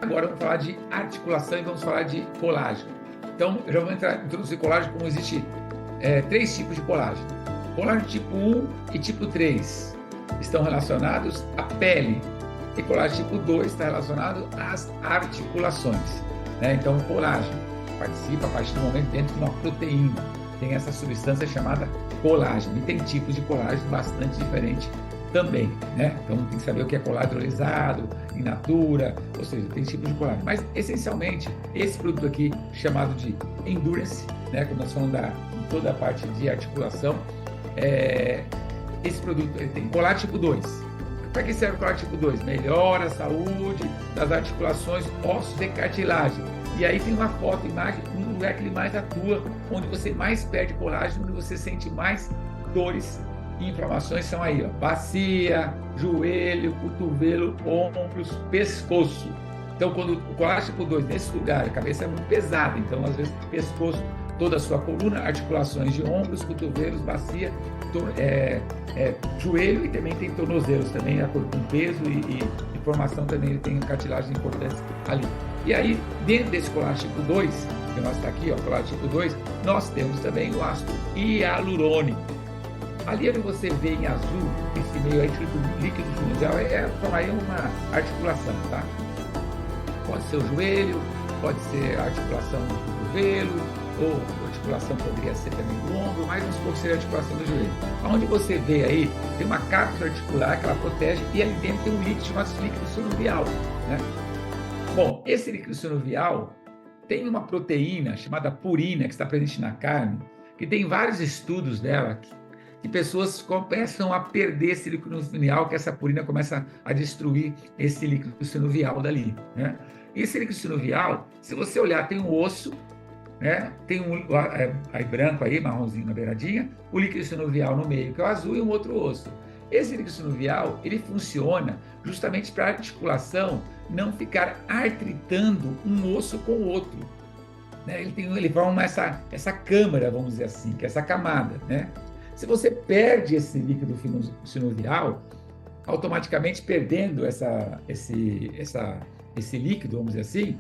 Agora vamos falar de articulação e vamos falar de colágeno. Então, eu já vou introduzir colágeno como existe três tipos de colágeno. Colágeno tipo 1 e tipo 3 estão relacionados à pele. E colágeno tipo 2 está relacionado às articulações. Né? Então, o colágeno participa a partir do momento dentro de uma proteína. Tem essa substância chamada colágeno. E tem tipos de colágeno bastante diferentes também, né? Então tem que saber o que é colágeno hidrolisado, in natura, ou seja, tem tipos de colágeno. Mas, essencialmente, esse produto aqui, chamado de Endurance, né? Quando nós falamos toda a parte de articulação, esse produto ele tem colágeno tipo 2. Para que serve o colágeno tipo 2? Melhora a saúde das articulações, ossos e cartilagem. E aí tem uma foto, imagem, no lugar que ele mais atua, onde você mais perde colágeno, onde você sente mais dores e inflamações são aí, ó, bacia, joelho, cotovelo, ombros, pescoço. Então, quando o colágeno tipo 2, nesse lugar, a cabeça é muito pesada, então, às vezes, pescoço, toda a sua coluna, articulações de ombros, cotovelos, bacia, joelho e também tem tornozelos, também, de acordo com peso e formação, também ele tem cartilagens importantes ali. E aí, dentro desse colágeno tipo 2, que nós está aqui, ó, colágeno tipo 2, nós temos também o ácido hialurônico. Ali onde você vê em azul, esse meio aí do líquido sinovial, formaria uma articulação, tá? Pode ser o joelho, pode ser a articulação do cotovelo, ou a articulação poderia ser também do ombro, mas vamos supor que seria a articulação do joelho. Onde você vê aí, tem uma cápsula articular que ela protege e ali dentro tem um líquido chamado líquido sinovial, né? Bom, esse líquido sinovial tem uma proteína chamada purina que está presente na carne, que tem vários estudos dela que pessoas começam a perder esse líquido sinovial, que essa purina começa a destruir esse líquido sinovial dali, né? E esse líquido sinovial, se você olhar, tem um osso, né? Tem aí branco aí, marronzinho na beiradinha, o líquido sinovial no meio, que é o azul, e um outro osso. Esse líquido sinovial, ele funciona justamente para a articulação não ficar artritando um osso com o outro, né? Ele forma essa câmara, vamos dizer assim, que é essa camada, né? Se você perde esse líquido sinovial, automaticamente perdendo esse líquido, vamos dizer assim,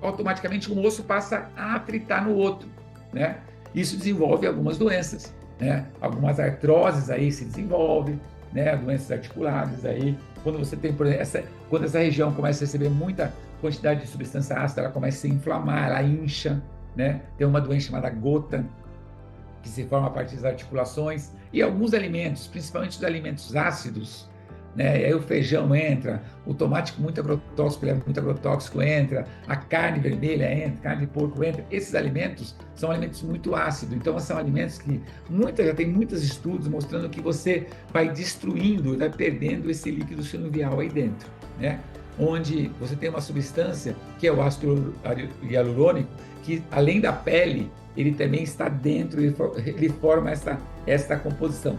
automaticamente um osso passa a atritar no outro, né? Isso desenvolve algumas doenças, né? Algumas artroses aí se desenvolvem, né? Doenças articulares aí. Quando você tem, por exemplo, quando essa região começa a receber muita quantidade de substância ácida, ela começa a se inflamar, ela incha, né? Tem uma doença chamada gota, que se forma a partir das articulações, e alguns alimentos, principalmente os alimentos ácidos, né? Aí o feijão entra, o tomate com muito agrotóxico entra, a carne vermelha entra, carne de porco entra. Esses alimentos são alimentos muito ácidos, então são alimentos que já tem muitos estudos mostrando que você vai destruindo, vai perdendo esse líquido sinovial aí dentro, né? Onde você tem uma substância que é o ácido hialurônico, que além da pele, ele também está dentro, ele forma essa composição.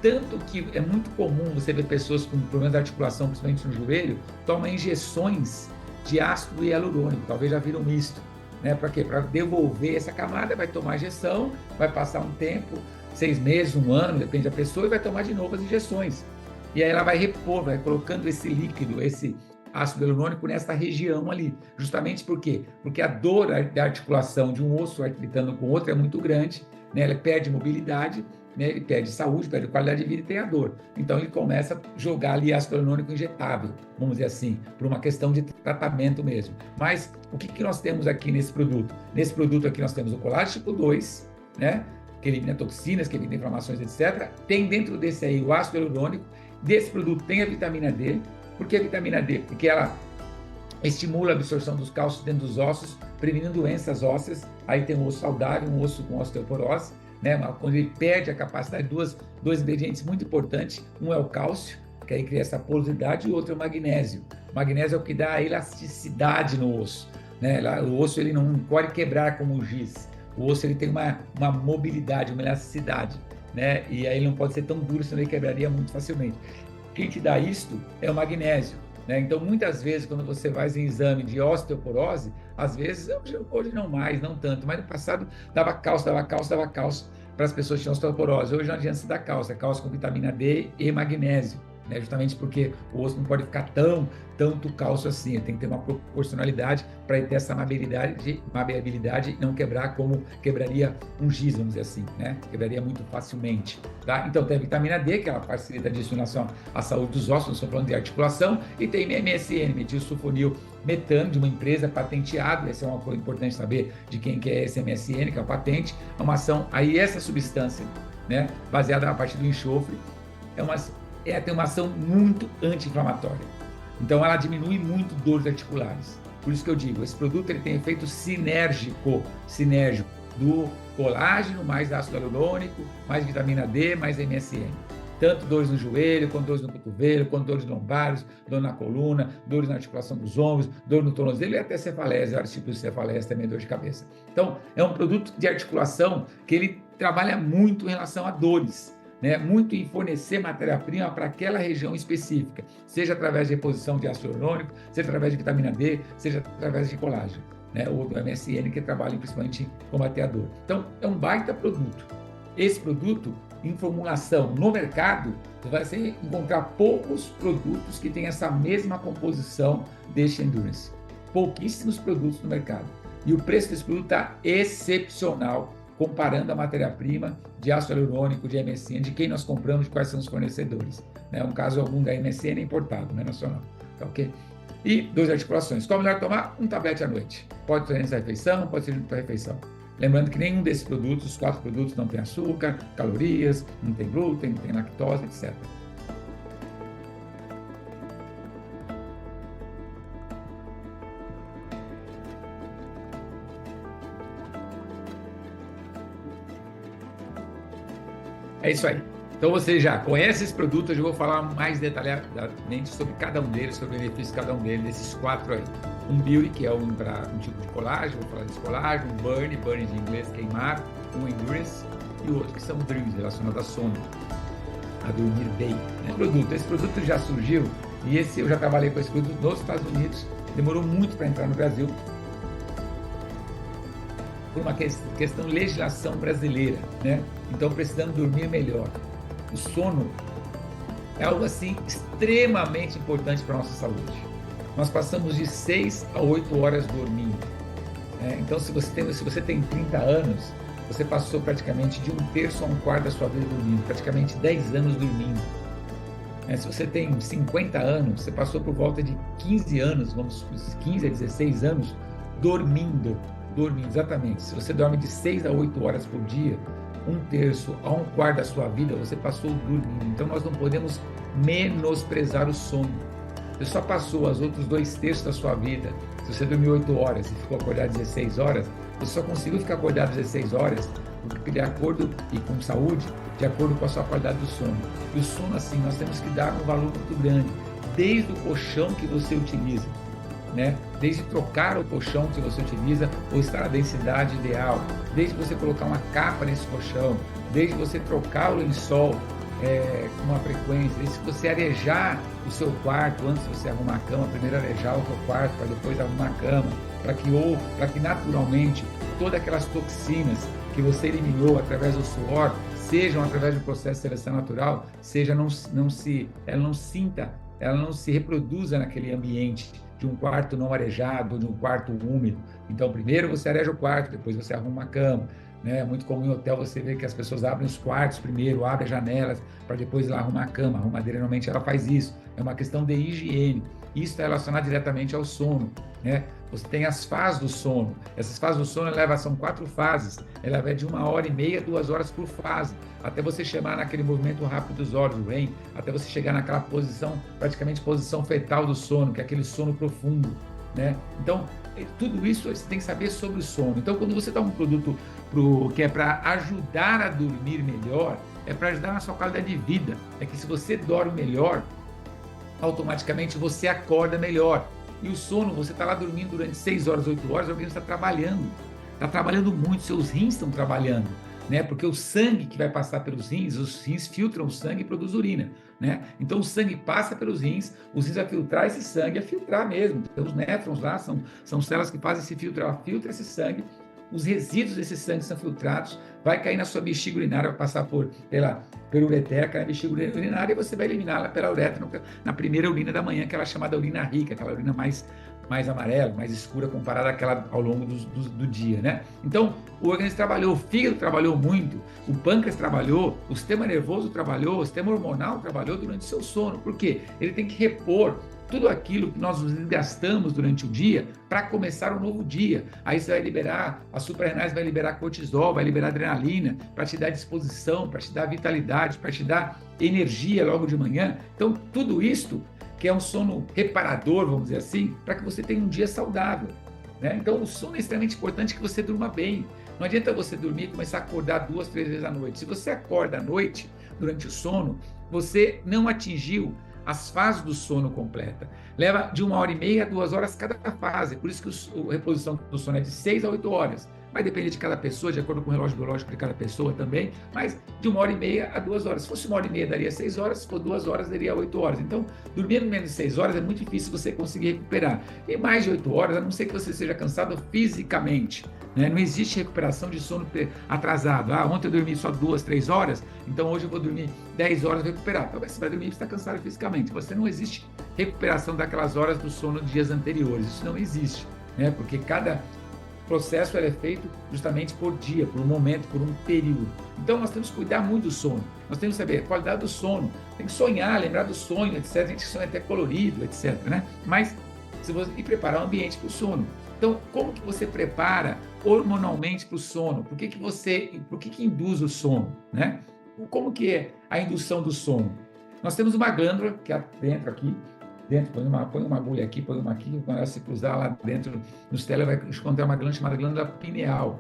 Tanto que é muito comum você ver pessoas com problemas de articulação, principalmente no joelho, tomam injeções de ácido hialurônico, talvez já viram isto, né? Para quê? Para devolver essa camada, vai tomar injeção, vai passar um tempo, 6 meses, 1 ano, depende da pessoa, e vai tomar de novo as injeções. E aí ela vai repor, vai colocando esse líquido, esse ácido hialurônico nessa região ali. Justamente por quê? Porque a dor da articulação de um osso artritando com o outro é muito grande, né? Ele perde mobilidade, né? Ele perde saúde, perde qualidade de vida e tem a dor. Então ele começa a jogar ali ácido hialurônico injetável, vamos dizer assim, por uma questão de tratamento mesmo. Mas o que nós temos aqui nesse produto? Nesse produto aqui nós temos o colágeno tipo 2, né? Que elimina toxinas, que elimina inflamações, etc. Tem dentro desse aí o ácido hialurônico. Desse produto tem a vitamina D. Por que a vitamina D? Porque ela estimula a absorção dos cálcios dentro dos ossos, prevenindo doenças ósseas. Aí tem um osso saudável, um osso com osteoporose, né? Quando ele perde a capacidade, dois ingredientes muito importantes. Um é o cálcio, que aí cria essa porosidade, e o outro é o magnésio. O magnésio é o que dá a elasticidade no osso, né? O osso ele não pode quebrar como o giz. O osso ele tem uma mobilidade, uma elasticidade, né? E aí ele não pode ser tão duro, senão ele quebraria muito facilmente. Quem te dá isto é o magnésio, né? Então, muitas vezes, quando você faz um exame de osteoporose, às vezes, hoje não mais, não tanto, mas no passado dava cálcio para as pessoas que tinham osteoporose. Hoje não adianta se dar cálcio, é cálcio com vitamina D e magnésio, né? Justamente porque o osso não pode ficar tanto cálcio assim, ele tem que ter uma proporcionalidade para ter essa maleabilidade e não quebrar como quebraria um giz, vamos dizer assim, né? Quebraria muito facilmente, tá? Então tem a vitamina D, que ela facilita disso em relação à saúde dos ossos, nós estamos falando de articulação, e tem MSM, metilsulfonil metano, de uma empresa patenteada, essa é uma coisa importante saber de quem que é esse MSN, que é a patente, é uma ação, aí essa substância, né, baseada a partir do enxofre, tem uma ação muito anti-inflamatória. Então ela diminui muito dores articulares. Por isso que eu digo, esse produto ele tem efeito sinérgico do colágeno, mais ácido hialurônico, mais vitamina D, mais MSM. Tanto dores no joelho, quanto dores no cotovelo, quanto dores lombares, dor na coluna, dores na articulação dos ombros, dor no tornozelo e até cefaleia, vários tipos de cefaleia, também dor de cabeça. Então, é um produto de articulação que ele trabalha muito em relação a dores, né? Muito em fornecer matéria-prima para aquela região específica, seja através de reposição de ácido hialurônico, seja através de vitamina D, seja através de colágeno, né? Ou do MSN, que trabalha principalmente em combater a dor. Então, é um baita produto. Esse produto, em formulação no mercado, você vai encontrar poucos produtos que têm essa mesma composição deste Endurance. Pouquíssimos produtos no mercado. E o preço desse produto está excepcional, comparando a matéria-prima de ácido hialurônico, de MSN, de quem nós compramos, de quais são os fornecedores. Né? Um caso algum da MSN é importado, não é nacional. Tá, ok? E dor de articulações. Qual é melhor tomar? Um tablete à noite. Pode ser antes da refeição, pode ser junto com a refeição. Lembrando que nenhum desses produtos, os 4 produtos, não tem açúcar, calorias, não tem glúten, não tem lactose, etc. É isso aí. Então você já conhece esse produto, eu já vou falar mais detalhadamente sobre cada um deles, sobre o benefício de cada um deles, desses 4 aí. Um Beauty, que é um tipo de colágeno, vou falar desse colágeno, um Burn de inglês, queimar, um Endurance, e o outro que são Dreams, relacionados a sono, a dormir bem. Esse produto já surgiu, e eu já trabalhei com esse produto nos Estados Unidos, demorou muito para entrar no Brasil, por uma questão de legislação brasileira, né? Então precisando dormir melhor. O sono é algo assim extremamente importante para a nossa saúde. Nós passamos de 6 a 8 horas dormindo. Então, se você tem 30 anos, você passou praticamente de 1/3 a 1/4 da sua vida dormindo, praticamente 10 anos dormindo. Se você tem 50 anos, você passou por volta de 15 anos, 15 a 16 anos, dormindo, exatamente. Se você dorme de 6 a 8 horas por dia, 1/3 a 1/4 da sua vida, você passou dormindo. Então, nós não podemos menosprezar o sono. Você só passou os outros 2/3 da sua vida. Se você dormiu 8 horas e ficou acordado 16 horas, você só conseguiu ficar acordado 16 horas porque de acordo e com saúde, de acordo com a sua qualidade do sono. E o sono, assim, nós temos que dar um valor muito grande, desde o colchão que você utiliza, né? Desde trocar o colchão que você utiliza ou estar na densidade ideal, desde você colocar uma capa nesse colchão, desde você trocar o lençol com uma frequência, desde você arejar o seu quarto antes de você arrumar a cama, primeiro arejar o seu quarto para depois arrumar a cama, para que naturalmente todas aquelas toxinas que você eliminou através do suor, sejam através do processo de seleção natural, ela não se reproduza naquele ambiente de um quarto não arejado, de um quarto úmido. Então, primeiro você areja o quarto, depois você arruma a cama. É muito comum em hotel você ver que as pessoas abrem os quartos primeiro, abrem as janelas, para depois ir lá arrumar a cama. A arrumadeira, normalmente, ela faz isso. É uma questão de higiene. Isso está relacionado diretamente ao sono, né? Você tem as fases do sono. Essas fases do sono são 4 fases. Ela vai de 1h30, 2 horas por fase, até você chegar naquele movimento rápido dos olhos, o REM, até você chegar naquela posição, praticamente posição fetal do sono, que é aquele sono profundo, né? Então, tudo isso você tem que saber sobre o sono. Então, quando você dá um produto que é para ajudar a dormir melhor, é para ajudar na sua qualidade de vida. É que se você dorme melhor, automaticamente você acorda melhor. E o sono, você está lá dormindo durante 6 horas, 8 horas, o organismo está trabalhando muito, seus rins estão trabalhando, né? Porque o sangue que vai passar pelos rins, os rins filtram o sangue e produz urina, né? Então o sangue passa pelos rins, os rins vai filtrar esse sangue, é filtrar mesmo. Então os néfrons lá são células que fazem esse filtro, ela filtra esse sangue, os resíduos desse sangue são filtrados, vai cair na sua bexiga urinária, vai passar pela ureter, cair na bexiga urinária, e você vai eliminá-la pela uretra, na primeira urina da manhã, que é a chamada urina rica, aquela urina mais amarela, mais escura, comparada àquela ao longo do dia, né? Então, o organismo trabalhou, o fígado trabalhou muito, o pâncreas trabalhou, o sistema nervoso trabalhou, o sistema hormonal trabalhou durante o seu sono. Por quê? Ele tem que repor tudo aquilo que nós nos desgastamos durante o dia para começar um novo dia. Aí você vai liberar, as suprarrenais vai liberar cortisol, vai liberar adrenalina, para te dar disposição, para te dar vitalidade, para te dar energia logo de manhã. Então, tudo isso que é um sono reparador, vamos dizer assim, para que você tenha um dia saudável, né? Então, o sono é extremamente importante, que você durma bem. Não adianta você dormir e começar a acordar 2, 3 vezes à noite. Se você acorda à noite, durante o sono, você não atingiu as fases do sono completa. Leva de 1h30 a 2 horas cada fase. Por isso que a reposição do sono é de 6 a 8 horas. Vai depender de cada pessoa, de acordo com o relógio biológico de cada pessoa também, mas de 1h30 a 2 horas. Se fosse 1h30, daria 6 horas, se for 2 horas, daria 8 horas. Então, dormindo menos de 6 horas é muito difícil você conseguir recuperar. E mais de 8 horas, a não ser que você seja cansado fisicamente, né? Não existe recuperação de sono atrasado. Ontem eu dormi só 2, 3 horas, então hoje eu vou dormir 10 horas e recuperar. Talvez você vai dormir e está cansado fisicamente. Você não existe recuperação daquelas horas do sono de dias anteriores. Isso não existe, né? Porque cada processo é feito justamente por dia, por um momento, por um período. Então, nós temos que cuidar muito do sono. Nós temos que saber a qualidade do sono. Tem que sonhar, lembrar do sonho, etc. A gente sonha até colorido, etc. Né? Mas, e preparar o ambiente para o sono. Então, como que você prepara hormonalmente para o sono? Por que induz o sono? Né? Como que é a indução do sono? Nós temos uma glândula, que é dentro aqui, põe uma agulha aqui, põe uma aqui, quando ela se cruzar lá dentro no cérebro, vai encontrar uma glândula chamada glândula pineal.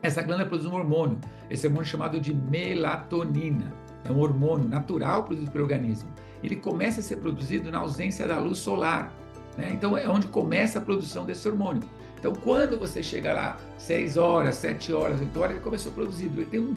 Essa glândula produz um hormônio, esse hormônio é chamado de melatonina. É um hormônio natural produzido pelo organismo. Ele começa a ser produzido na ausência da luz solar, né? Então, é onde começa a produção desse hormônio. Então, quando você chega lá, 6 horas, 7 horas, 8 horas, ele começou a produzir. Ele tem um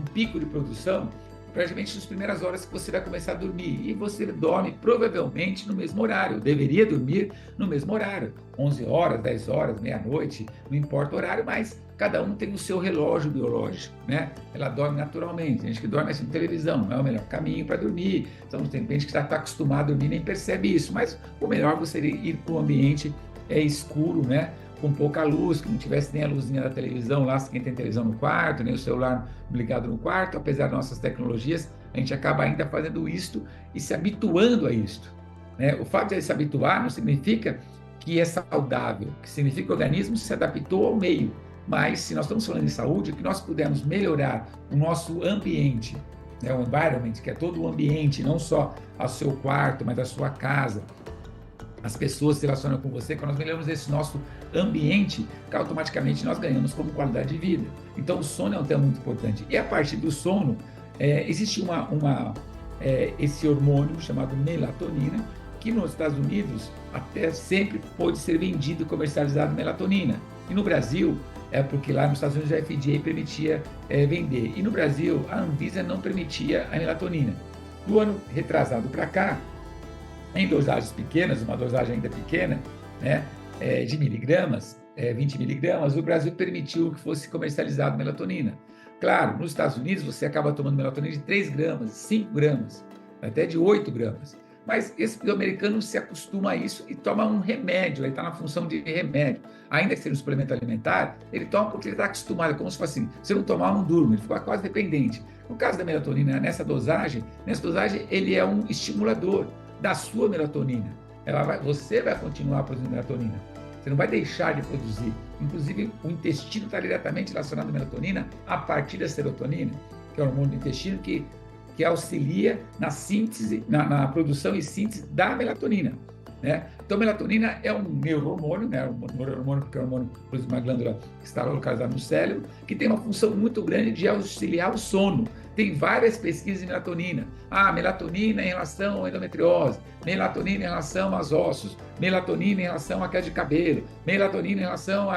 pico de produção, praticamente nas primeiras horas que você vai começar a dormir. E você dorme provavelmente no mesmo horário. Deveria dormir no mesmo horário. 11 horas, 10 horas, meia-noite, não importa o horário, mas cada um tem o seu relógio biológico, né? Ela dorme naturalmente. Tem gente que dorme assim, televisão, não é o melhor caminho para dormir. Então, tem gente que já está acostumado a dormir e nem percebe isso. Mas o melhor seria ir para um ambiente escuro, né? Com pouca luz, que não tivesse nem a luzinha da televisão lá, se quem tem televisão no quarto, nem o celular ligado no quarto. Apesar das nossas tecnologias, a gente acaba ainda fazendo isto e se habituando a isto, né? O fato de se habituar não significa que é saudável, que significa que o organismo se adaptou ao meio. Mas, se nós estamos falando de saúde, que nós pudermos melhorar o nosso ambiente, né? O environment, que é todo o ambiente, não só ao seu quarto, mas a sua casa, as pessoas se relacionam com você, quando nós melhoramos esse nosso ambiente, que automaticamente nós ganhamos como qualidade de vida. Então, o sono é um tema muito importante. E a partir do sono, existe esse hormônio chamado melatonina, que nos Estados Unidos até sempre pôde ser vendido e comercializado melatonina. E no Brasil, porque lá nos Estados Unidos a FDA permitia vender. E no Brasil, a Anvisa não permitia a melatonina. Do ano retrasado para cá, em dosagens pequenas, uma dosagem ainda pequena, né, de miligramas, 20 miligramas, o Brasil permitiu que fosse comercializado melatonina. Claro, nos Estados Unidos você acaba tomando melatonina de 3 gramas, 5 gramas, até de 8 gramas. Mas esse americano se acostuma a isso e toma um remédio, ele está na função de remédio. Ainda que seja um suplemento alimentar, ele toma porque ele está acostumado, como se fosse assim, se não tomar, não durmo, ele fica quase dependente. No caso da melatonina, nessa dosagem, ele é um estimulador da sua melatonina. Você vai continuar produzindo melatonina. Você não vai deixar de produzir. Inclusive, o intestino está diretamente relacionado à melatonina a partir da serotonina, que é o hormônio do intestino que auxilia na síntese, na produção e síntese da melatonina, né? Então, melatonina é um neurohormônio, né? Um neurohormônio porque é um hormônio produzido por uma glândula que está localizada no cérebro, que tem uma função muito grande de auxiliar o sono. Tem várias pesquisas de melatonina. Melatonina em relação à endometriose, melatonina em relação aos ossos, melatonina em relação à queda de cabelo, melatonina em relação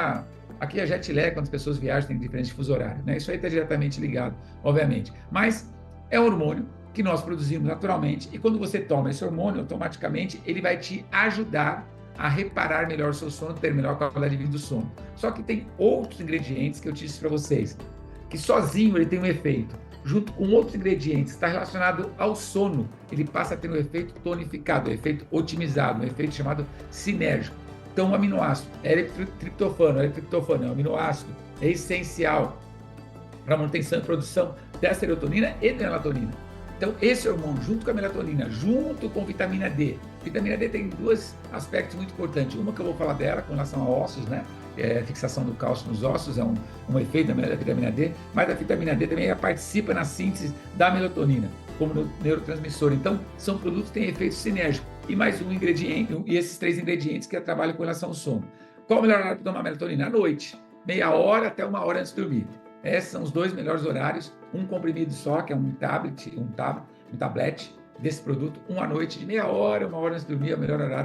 aqui a jet lag, quando as pessoas viajam, tem diferente fuso horário, né? Isso aí está diretamente ligado, obviamente. Mas é um hormônio que nós produzimos naturalmente e quando você toma esse hormônio, automaticamente ele vai te ajudar a reparar melhor o seu sono, ter melhor qualidade de vida do sono. Só que tem outros ingredientes que eu disse para vocês, que sozinho ele tem um efeito. Junto com outros ingredientes, está relacionado ao sono, ele passa a ter um efeito tonificado, um efeito otimizado, um efeito chamado sinérgico. Então, o aminoácido, L-triptofano é um aminoácido, é essencial para a manutenção e produção da serotonina e da melatonina. Então, esse hormônio, junto com a melatonina, junto com vitamina D. Vitamina D tem dois aspectos muito importantes. Uma que eu vou falar dela com relação a ossos, né? Fixação do cálcio nos ossos é um efeito da vitamina D, mas a vitamina D também participa na síntese da melatonina como neurotransmissor. Então, são produtos que têm efeito sinérgico. E mais um ingrediente, e esses 3 ingredientes que trabalham com relação ao sono. Qual o melhor horário para tomar melatonina? À noite, meia hora até 1 hora antes de dormir. Esses são os 2 melhores horários. Um comprimido só, que é um tablete desse produto, à noite, de meia hora, 1 hora antes de dormir, é o melhor horário